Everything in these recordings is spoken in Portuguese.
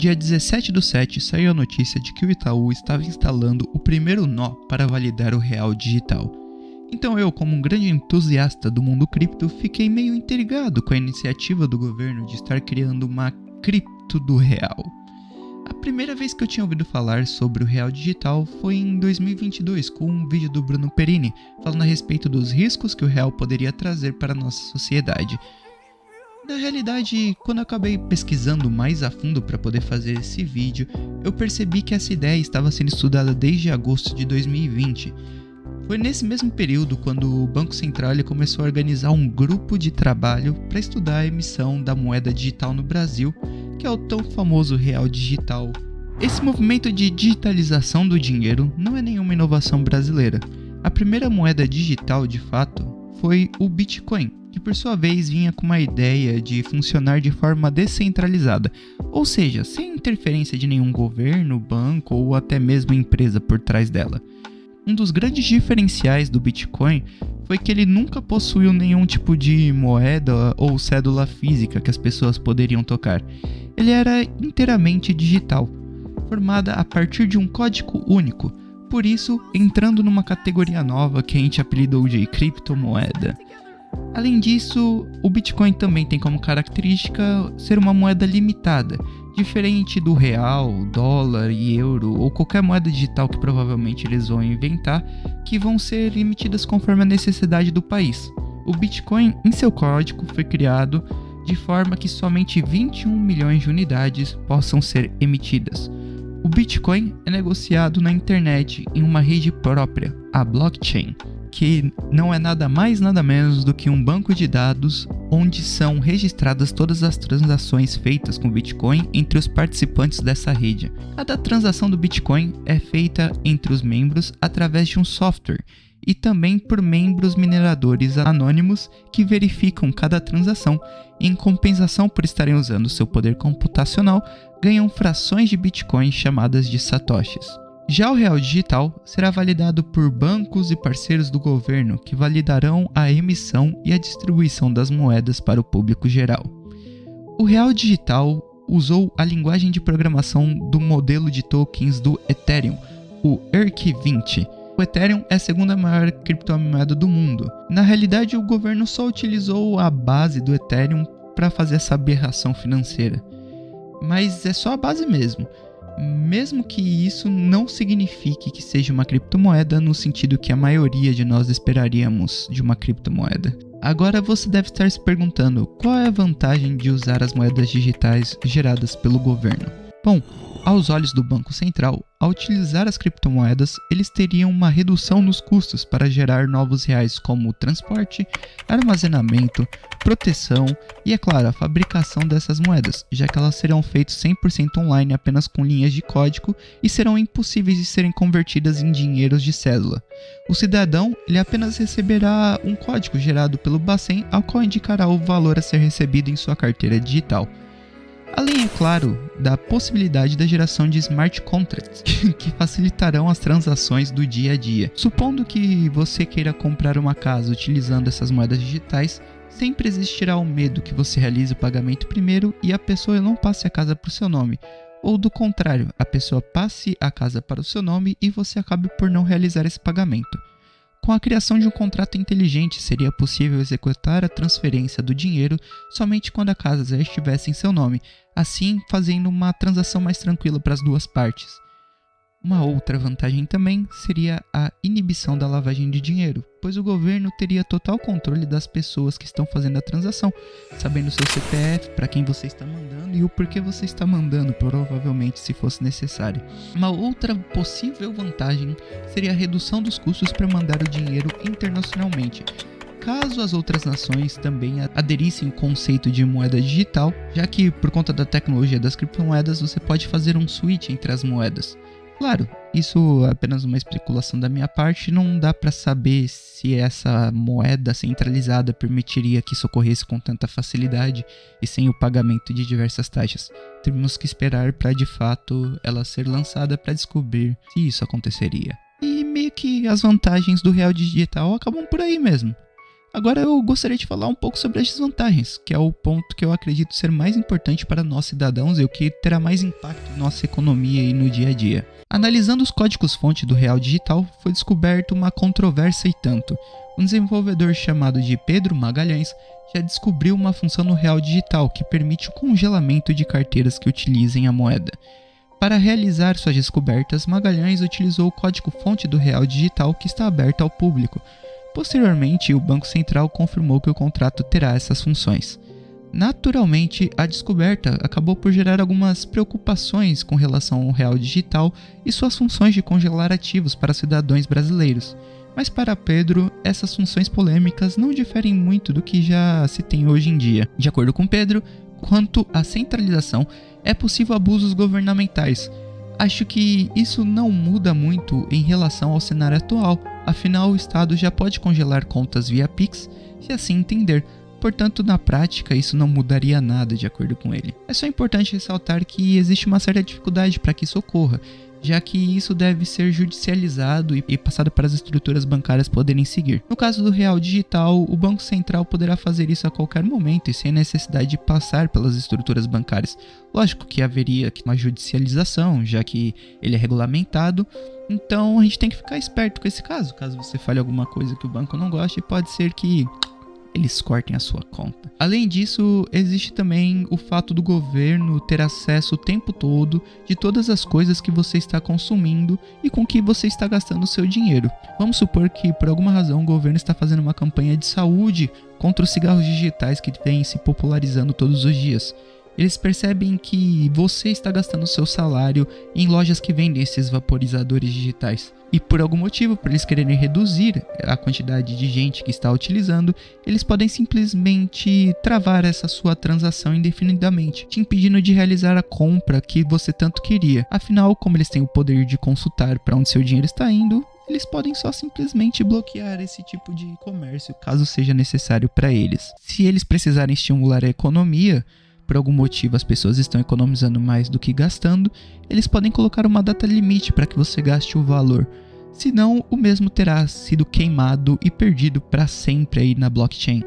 dia 17/7 saiu a notícia de que o Itaú estava instalando o primeiro nó para validar o real digital. Então eu, como um grande entusiasta do mundo cripto, fiquei meio intrigado com a iniciativa do governo de estar criando uma cripto do real. A primeira vez que eu tinha ouvido falar sobre o real digital foi em 2022, com um vídeo do Bruno Perini, falando a respeito dos riscos que o real poderia trazer para a nossa sociedade. Na realidade, quando eu acabei pesquisando mais a fundo para poder fazer esse vídeo, eu percebi que essa ideia estava sendo estudada desde agosto de 2020. Foi nesse mesmo período quando o Banco Central começou a organizar um grupo de trabalho para estudar a emissão da moeda digital no Brasil, que é o tão famoso real digital. Esse movimento de digitalização do dinheiro não é nenhuma inovação brasileira. A primeira moeda digital, de fato, foi o Bitcoin, que por sua vez vinha com uma ideia de funcionar de forma descentralizada, ou seja, sem interferência de nenhum governo, banco ou até mesmo empresa por trás dela. Um dos grandes diferenciais do Bitcoin foi que ele nunca possuiu nenhum tipo de moeda ou cédula física que as pessoas poderiam tocar. Ele era inteiramente digital, formada a partir de um código único, por isso entrando numa categoria nova que a gente apelidou de criptomoeda. Além disso, o Bitcoin também tem como característica ser uma moeda limitada, diferente do real, dólar e euro ou qualquer moeda digital que provavelmente eles vão inventar, que vão ser emitidas conforme a necessidade do país. O Bitcoin, em seu código, foi criado de forma que somente 21 milhões de unidades possam ser emitidas. O Bitcoin é negociado na internet em uma rede própria, a blockchain, que não é nada mais nada menos do que um banco de dados onde são registradas todas as transações feitas com Bitcoin entre os participantes dessa rede. Cada transação do Bitcoin é feita entre os membros através de um software e também por membros mineradores anônimos que verificam cada transação e, em compensação por estarem usando seu poder computacional, ganham frações de Bitcoin chamadas de satoshis. Já o real digital será validado por bancos e parceiros do governo que validarão a emissão e a distribuição das moedas para o público geral. O real digital usou a linguagem de programação do modelo de tokens do Ethereum, o ERC-20. O Ethereum é a segunda maior criptomoeda do mundo. Na realidade, o governo só utilizou a base do Ethereum para fazer essa aberração financeira. Mas é só a base mesmo. Mesmo que isso não signifique que seja uma criptomoeda no sentido que a maioria de nós esperaríamos de uma criptomoeda. Agora você deve estar se perguntando qual é a vantagem de usar as moedas digitais geradas pelo governo. Bom, aos olhos do Banco Central, ao utilizar as criptomoedas, eles teriam uma redução nos custos para gerar novos reais como transporte, armazenamento, proteção e, é claro, a fabricação dessas moedas, já que elas serão feitas 100% online apenas com linhas de código e serão impossíveis de serem convertidas em dinheiros de cédula. O cidadão apenas receberá um código gerado pelo Bacen, ao qual indicará o valor a ser recebido em sua carteira digital. Além, é claro, da possibilidade da geração de smart contracts, que facilitarão as transações do dia a dia. Supondo que você queira comprar uma casa utilizando essas moedas digitais, sempre existirá o medo que você realize o pagamento primeiro e a pessoa não passe a casa para o seu nome, ou do contrário, a pessoa passe a casa para o seu nome e você acabe por não realizar esse pagamento. Com a criação de um contrato inteligente, seria possível executar a transferência do dinheiro somente quando a casa já estivesse em seu nome, assim fazendo uma transação mais tranquila para as duas partes. Uma outra vantagem também seria a inibição da lavagem de dinheiro, pois o governo teria total controle das pessoas que estão fazendo a transação, sabendo seu CPF, para quem você está mandando e o porquê você está mandando, provavelmente, se fosse necessário. Uma outra possível vantagem seria a redução dos custos para mandar o dinheiro internacionalmente, caso as outras nações também aderissem ao conceito de moeda digital, já que, por conta da tecnologia das criptomoedas, você pode fazer um switch entre as moedas. Claro, isso é apenas uma especulação da minha parte, não dá para saber se essa moeda centralizada permitiria que isso ocorresse com tanta facilidade e sem o pagamento de diversas taxas. Temos que esperar para de fato ela ser lançada para descobrir se isso aconteceria. E meio que as vantagens do real digital acabam por aí mesmo. Agora eu gostaria de falar um pouco sobre as desvantagens, que é o ponto que eu acredito ser mais importante para nós cidadãos e o que terá mais impacto na nossa economia e no dia a dia. Analisando os códigos-fonte do Real Digital, foi descoberto uma controvérsia e tanto. Um desenvolvedor chamado de Pedro Magalhães já descobriu uma função no Real Digital que permite o congelamento de carteiras que utilizem a moeda. Para realizar suas descobertas, Magalhães utilizou o código-fonte do Real Digital que está aberto ao público. Posteriormente, o Banco Central confirmou que o contrato terá essas funções. Naturalmente, a descoberta acabou por gerar algumas preocupações com relação ao Real Digital e suas funções de congelar ativos para cidadãos brasileiros. Mas para Pedro, essas funções polêmicas não diferem muito do que já se tem hoje em dia. De acordo com Pedro, quanto à centralização, é possível abusos governamentais. Acho que isso não muda muito em relação ao cenário atual, afinal o Estado já pode congelar contas via Pix, se assim entender. Portanto, na prática, isso não mudaria nada de acordo com ele. É só importante ressaltar que existe uma certa dificuldade para que isso ocorra, já que isso deve ser judicializado e passado para as estruturas bancárias poderem seguir. No caso do Real Digital, o Banco Central poderá fazer isso a qualquer momento e sem necessidade de passar pelas estruturas bancárias. Lógico que haveria uma judicialização, já que ele é regulamentado, então a gente tem que ficar esperto com esse caso. Caso você fale alguma coisa que o banco não goste, pode ser que eles cortem a sua conta. Além disso, existe também o fato do governo ter acesso o tempo todo de todas as coisas que você está consumindo e com que você está gastando o seu dinheiro. Vamos supor que por alguma razão o governo está fazendo uma campanha de saúde contra os cigarros digitais que vêm se popularizando todos os dias. Eles percebem que você está gastando seu salário em lojas que vendem esses vaporizadores digitais. E por algum motivo, por eles quererem reduzir a quantidade de gente que está utilizando, eles podem simplesmente travar essa sua transação indefinidamente, te impedindo de realizar a compra que você tanto queria. Afinal, como eles têm o poder de consultar para onde seu dinheiro está indo, eles podem só simplesmente bloquear esse tipo de comércio, caso seja necessário para eles. Se eles precisarem estimular a economia, por algum motivo as pessoas estão economizando mais do que gastando, eles podem colocar uma data limite para que você gaste o valor. Senão, o mesmo terá sido queimado e perdido para sempre aí na blockchain.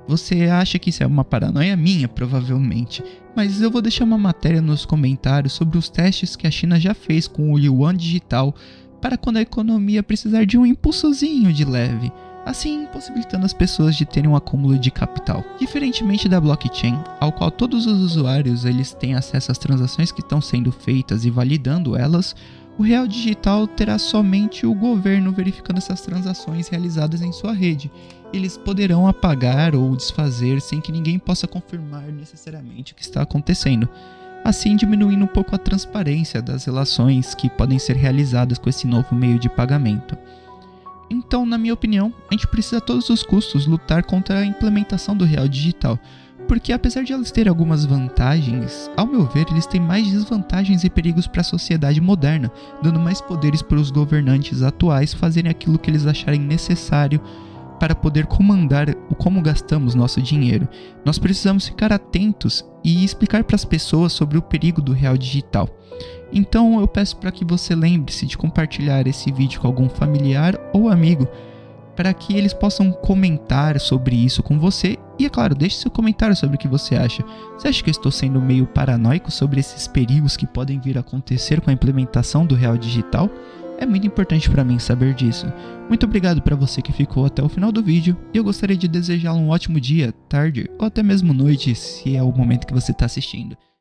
Você acha que isso é uma paranoia minha, provavelmente, mas eu vou deixar uma matéria nos comentários sobre os testes que a China já fez com o Yuan digital para quando a economia precisar de um impulsozinho de leve, assim possibilitando as pessoas de terem um acúmulo de capital. Diferentemente da blockchain, ao qual todos os usuários eles têm acesso às transações que estão sendo feitas e validando elas, o Real Digital terá somente o governo verificando essas transações realizadas em sua rede. Eles poderão apagar ou desfazer sem que ninguém possa confirmar necessariamente o que está acontecendo, assim diminuindo um pouco a transparência das relações que podem ser realizadas com esse novo meio de pagamento. Então, na minha opinião, a gente precisa a todos os custos lutar contra a implementação do Real Digital, porque apesar de elas terem algumas vantagens, ao meu ver, eles têm mais desvantagens e perigos para a sociedade moderna, dando mais poderes para os governantes atuais fazerem aquilo que eles acharem necessário para poder comandar o como gastamos nosso dinheiro. Nós precisamos ficar atentos e explicar para as pessoas sobre o perigo do Real Digital. Então eu peço para que você lembre-se de compartilhar esse vídeo com algum familiar ou amigo, para que eles possam comentar sobre isso com você. E é claro, deixe seu comentário sobre o que você acha. Você acha que eu estou sendo meio paranoico sobre esses perigos que podem vir a acontecer com a implementação do Real Digital? É muito importante para mim saber disso. Muito obrigado para você que ficou até o final do vídeo, e eu gostaria de desejá-lo um ótimo dia, tarde ou até mesmo noite, se é o momento que você está assistindo.